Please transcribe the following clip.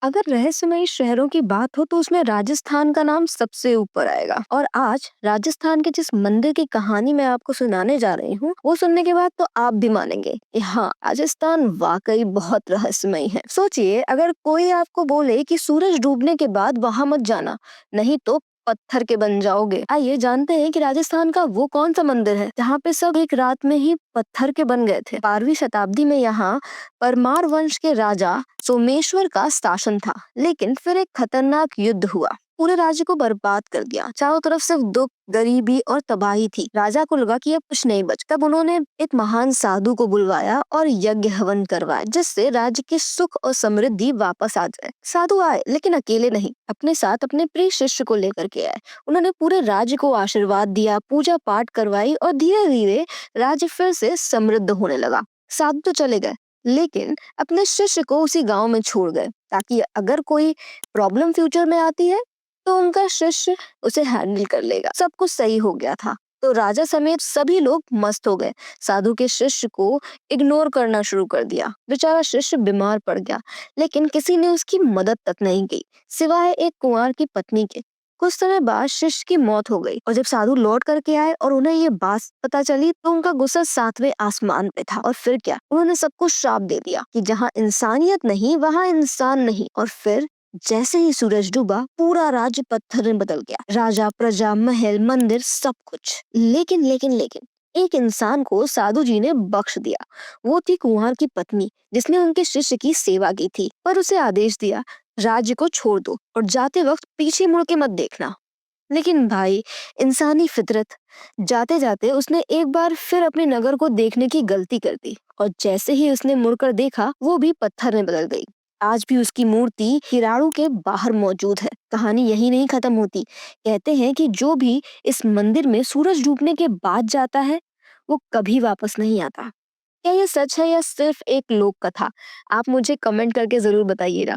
अगर रहस्यमयी शहरों की बात हो तो उसमें राजस्थान का नाम सबसे ऊपर आएगा। और आज राजस्थान के जिस मंदिर की कहानी मैं आपको सुनाने जा रही हूँ वो सुनने के बाद तो आप भी मानेंगे कि हाँ, राजस्थान वाकई बहुत रहस्यमयी है। सोचिए, अगर कोई आपको बोले कि सूरज डूबने के बाद वहां मत जाना, नहीं तो पत्थर के बन जाओगे। आइए जानते हैं कि राजस्थान का वो कौन सा मंदिर है जहाँ पे सब एक रात में ही पत्थर के बन गए थे। 12वीं शताब्दी में यहाँ परमार वंश के राजा सोमेश्वर का शासन था, लेकिन फिर एक खतरनाक युद्ध हुआ, पूरे राज्य को बर्बाद कर दिया। चारों तरफ सिर्फ दुख, गरीबी और तबाही थी। राजा को लगा कि अब कुछ नहीं बच। तब उन्होंने एक महान साधु को बुलवाया और यज्ञ हवन करवाया, जिससे राज्य की सुख और समृद्धि वापस आ जाए। साधु आए, लेकिन अकेले नहीं, अपने साथ अपने प्रिय शिष्य को लेकर के आए। उन्होंने पूरे राज्य को आशीर्वाद दिया, पूजा पाठ करवाई और धीरे धीरे राज्य फिर से समृद्ध होने लगा। साधु तो चले गए, लेकिन अपने शिष्य को उसी गांव में छोड़ गए, ताकि अगर कोई प्रॉब्लम फ्यूचर में आती है तो उनका शिष्य उसे हैंडल कर लेगा। सब कुछ सही हो गया था तो राजा समेत सभी लोग मस्त हो गए। साधु के शिष्य को इग्नोर करना शुरू कर दिया। बेचारा शिष्य बीमार पड़ गया, लेकिन किसी ने उसकी मदद तक नहीं की, सिवाय एक कुंवार की पत्नी के। कुछ समय बाद शिष्य की मौत हो गई और जब साधु लौट करके आए और उन्हें ये बात पता चली तो उनका गुस्सा 7वें आसमान पे था। और फिर क्या, उन्होंने सबको श्राप दे दिया कि जहाँ इंसानियत नहीं वहाँ इंसान नहीं। और फिर जैसे ही सूरज डूबा पूरा राज्य पत्थर में बदल गया। राजा, प्रजा, महल, मंदिर, सब कुछ। लेकिन एक इंसान को साधु जी ने बख्श दिया। वो थी कुंवर की पत्नी, जिसने उनके शिष्य की सेवा की थी। पर उसे आदेश दिया, राज्य को छोड़ दो और जाते वक्त पीछे मुड़ के मत देखना। लेकिन भाई, इंसानी फितरत, जाते जाते उसने एक बार फिर अपने नगर को देखने की गलती कर दी और जैसे ही उसने मुड़कर देखा वो भी पत्थर में बदल गई। आज भी उसकी मूर्ति किराड़ू के बाहर मौजूद है। कहानी यही नहीं खत्म होती। कहते हैं कि जो भी इस मंदिर में सूरज डूबने के बाद जाता है वो कभी वापस नहीं आता। क्या ये सच है या सिर्फ एक लोक कथा? आप मुझे कमेंट करके जरूर बताइएगा।